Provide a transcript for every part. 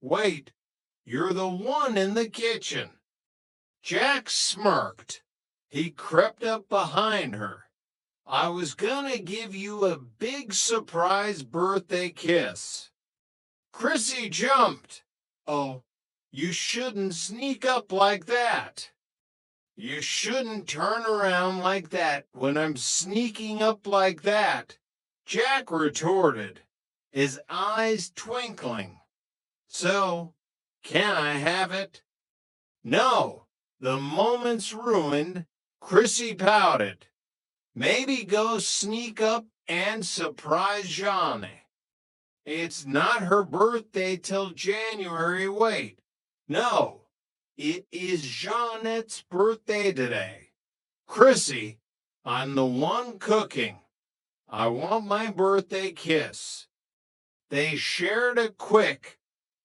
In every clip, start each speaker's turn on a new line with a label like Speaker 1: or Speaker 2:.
Speaker 1: Wait, you're the one in the kitchen. Jack smirked. He crept up behind her. I was gonna give you a big surprise birthday kiss. Chrissy jumped. Oh, you shouldn't sneak up like that. You shouldn't turn around like that when I'm sneaking up like that, Jack retorted, his eyes twinkling. So, can I have it? No, the moment's ruined, Chrissy pouted. Maybe go sneak up and surprise Johnny. It's not her birthday till January. Wait, no, it is Jeanette's birthday today. Chrissy, I'm the one cooking. I want my birthday kiss. They shared a quick,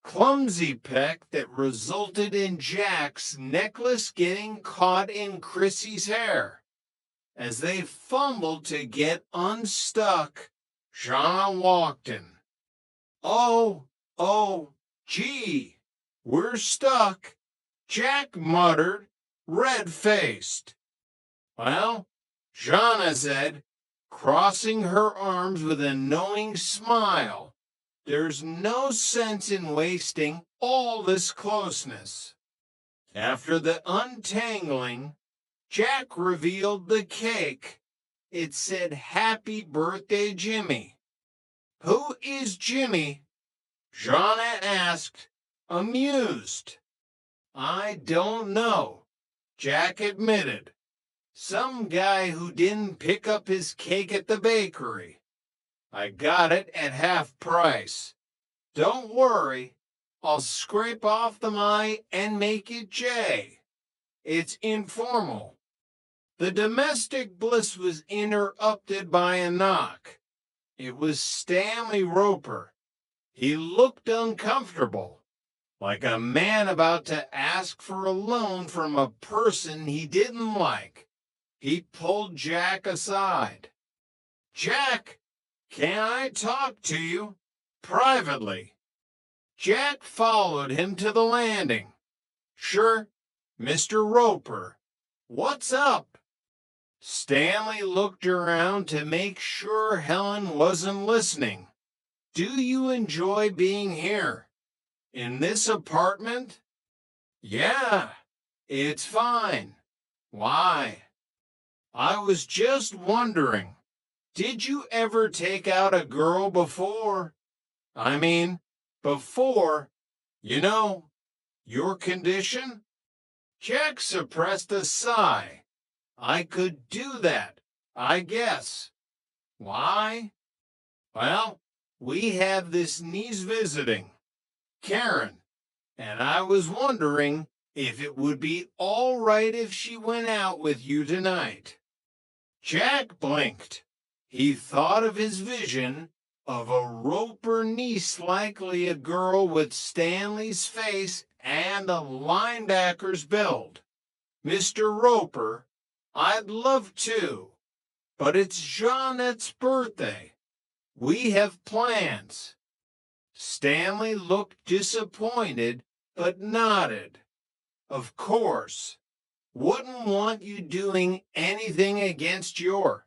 Speaker 1: clumsy peck that resulted in Jack's necklace getting caught in Chrissy's hair. As they fumbled to get unstuck, Jean walked in. Oh, gee, we're stuck, Jack muttered, red-faced. Well, Jana said, crossing her arms with a knowing smile, there's no sense in wasting all this closeness. After the untangling, Jack revealed the cake. It said, Happy Birthday, Jimmy. Who is Jimmy? Jana asked, amused. I don't know, Jack admitted. Some guy who didn't pick up his cake at the bakery. I got it at half price. Don't worry, I'll scrape off the I and make it J. It's informal. The domestic bliss was interrupted by a knock. It was Stanley Roper. He looked uncomfortable, like a man about to ask for a loan from a person he didn't like. He pulled Jack aside. Jack, can I talk to you? Privately. Jack followed him to the landing. Sure, Mr. Roper. What's up? Stanley looked around to make sure Helen wasn't listening. Do you enjoy being here? In this apartment? Yeah, it's fine. Why? I was just wondering, did you ever take out a girl before? I mean, before, your condition? Jack suppressed a sigh. I could do that, I guess. Why? Well, we have this niece visiting, Karen, and I was wondering if it would be all right if she went out with you tonight. Jack blinked. He thought of his vision of a Roper niece, likely a girl with Stanley's face and a linebacker's build. Mr. Roper, I'd love to, but it's Jeanette's birthday. We have plans. Stanley looked disappointed, but nodded. Of course. Wouldn't want you doing anything against your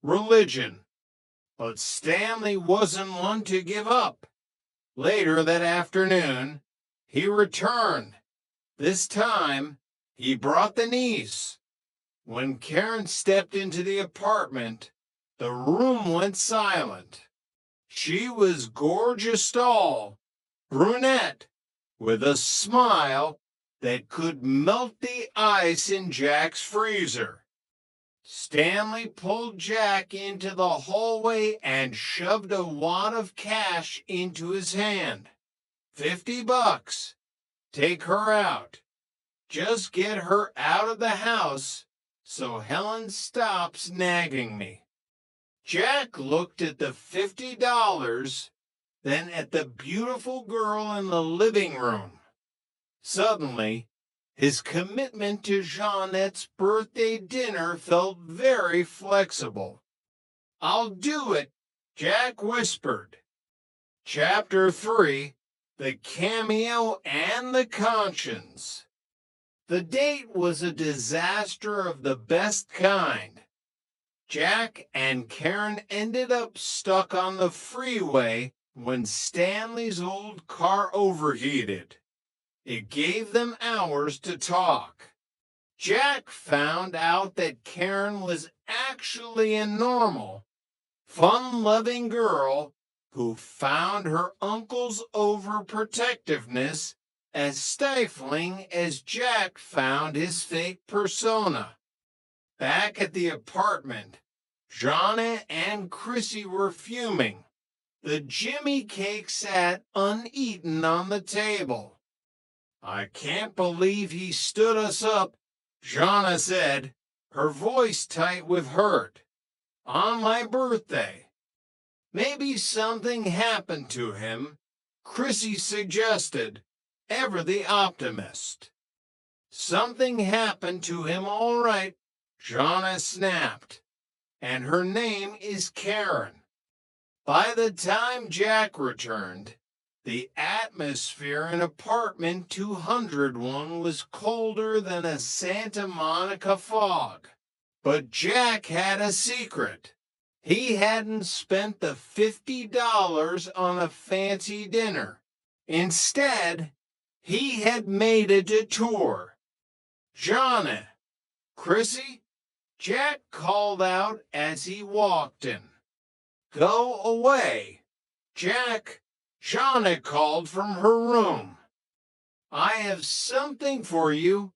Speaker 1: religion. But Stanley wasn't one to give up. Later that afternoon, he returned. This time, he brought the niece. When Karen stepped into the apartment, the room went silent. She was gorgeous tall, brunette, with a smile that could melt the ice in Jack's freezer. Stanley pulled Jack into the hallway and shoved a wad of cash into his hand. $50. Take her out. Just get her out of the house so Helen stops nagging me. Jack looked at the $50, then at the beautiful girl in the living room. Suddenly, his commitment to Jeanette's birthday dinner felt very flexible. I'll do it, Jack whispered. Chapter 3, the cameo, and the conscience. The date was a disaster of the best kind. Jack and Karen ended up stuck on the freeway when Stanley's old car overheated. It gave them hours to talk. Jack found out that Karen was actually a normal, fun-loving girl who found her uncle's overprotectiveness as stifling as Jack found his fake persona. Back at the apartment, Jonna and Chrissy were fuming. The Jimmy cake sat uneaten on the table. "I can't believe he stood us up," Jonna said, her voice tight with hurt. "On my birthday." "Maybe something happened to him," Chrissy suggested, ever the optimist. "Something happened to him, all right," Jonna snapped. "And her name is Karen." By the time Jack returned, the atmosphere in apartment 201 was colder than a Santa Monica fog. But Jack had a secret. He hadn't spent the $50 on a fancy dinner. Instead, he had made a detour. "Jonna, Chrissy," Jack called out as he walked in. "Go away, Jack," Jonna called from her room. "I have something for you,"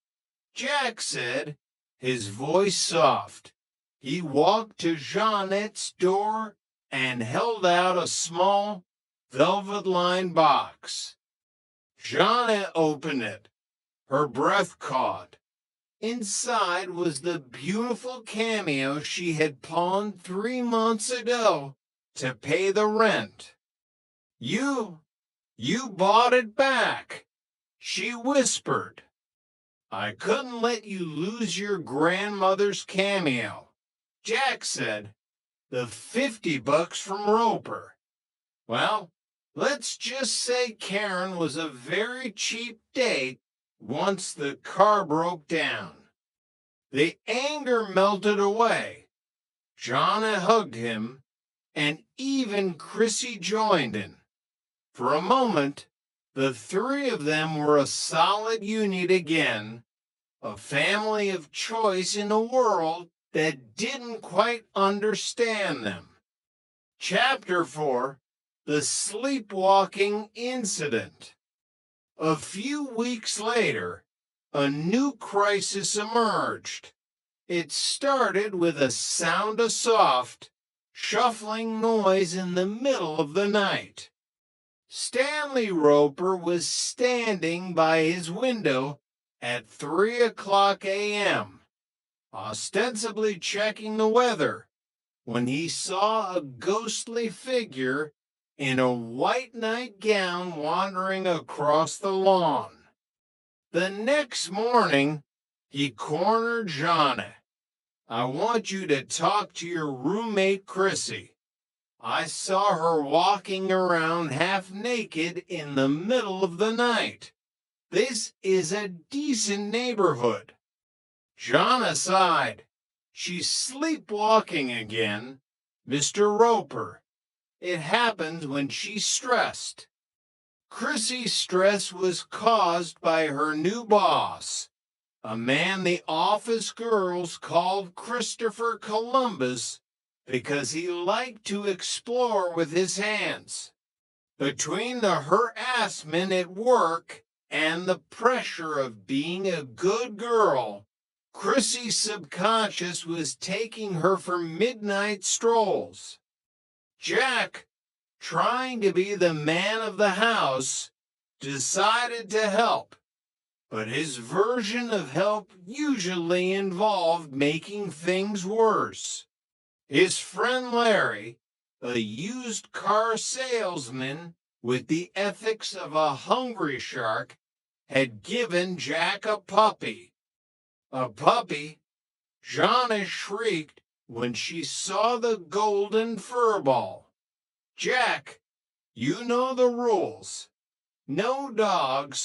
Speaker 1: Jack said, his voice soft. He walked to Jeanette's door and held out a small, velvet-lined box. Jeanette opened it. Her breath caught. Inside was the beautiful cameo she had pawned 3 months ago to pay the rent. You bought it back," she whispered. "I couldn't let you lose your grandmother's cameo," Jack said. "The $50 from Roper. Well, let's just say Karen was a very cheap date once the car broke down." The anger melted away. Jonna hugged him, and even Chrissy joined in. For a moment, the three of them were a solid unit again, a family of choice in a world that didn't quite understand them. Chapter 4: The Sleepwalking Incident. A few weeks later, a new crisis emerged. It started with a sound of soft, shuffling noise in the middle of the night. Stanley Roper was standing by his window at 3 o'clock a.m., ostensibly checking the weather, when he saw a ghostly figure in a white nightgown wandering across the lawn. The next morning, he cornered Jonna. "I want you to talk to your roommate, Chrissy. I saw her walking around half naked in the middle of the night. This is a decent neighborhood." Jonna sighed. "She's sleepwalking again, Mr. Roper. It happens when she's stressed." Chrissy's stress was caused by her new boss, a man the office girls called Christopher Columbus because he liked to explore with his hands. Between the harassment at work and the pressure of being a good girl, Chrissy's subconscious was taking her for midnight strolls. Jack, trying to be the man of the house, decided to help, but his version of help usually involved making things worse. His friend Larry, a used car salesman with the ethics of a hungry shark, had given Jack a puppy. A puppy? Jonna shrieked when she saw the golden furball. "Jack, you know the rules. No dogs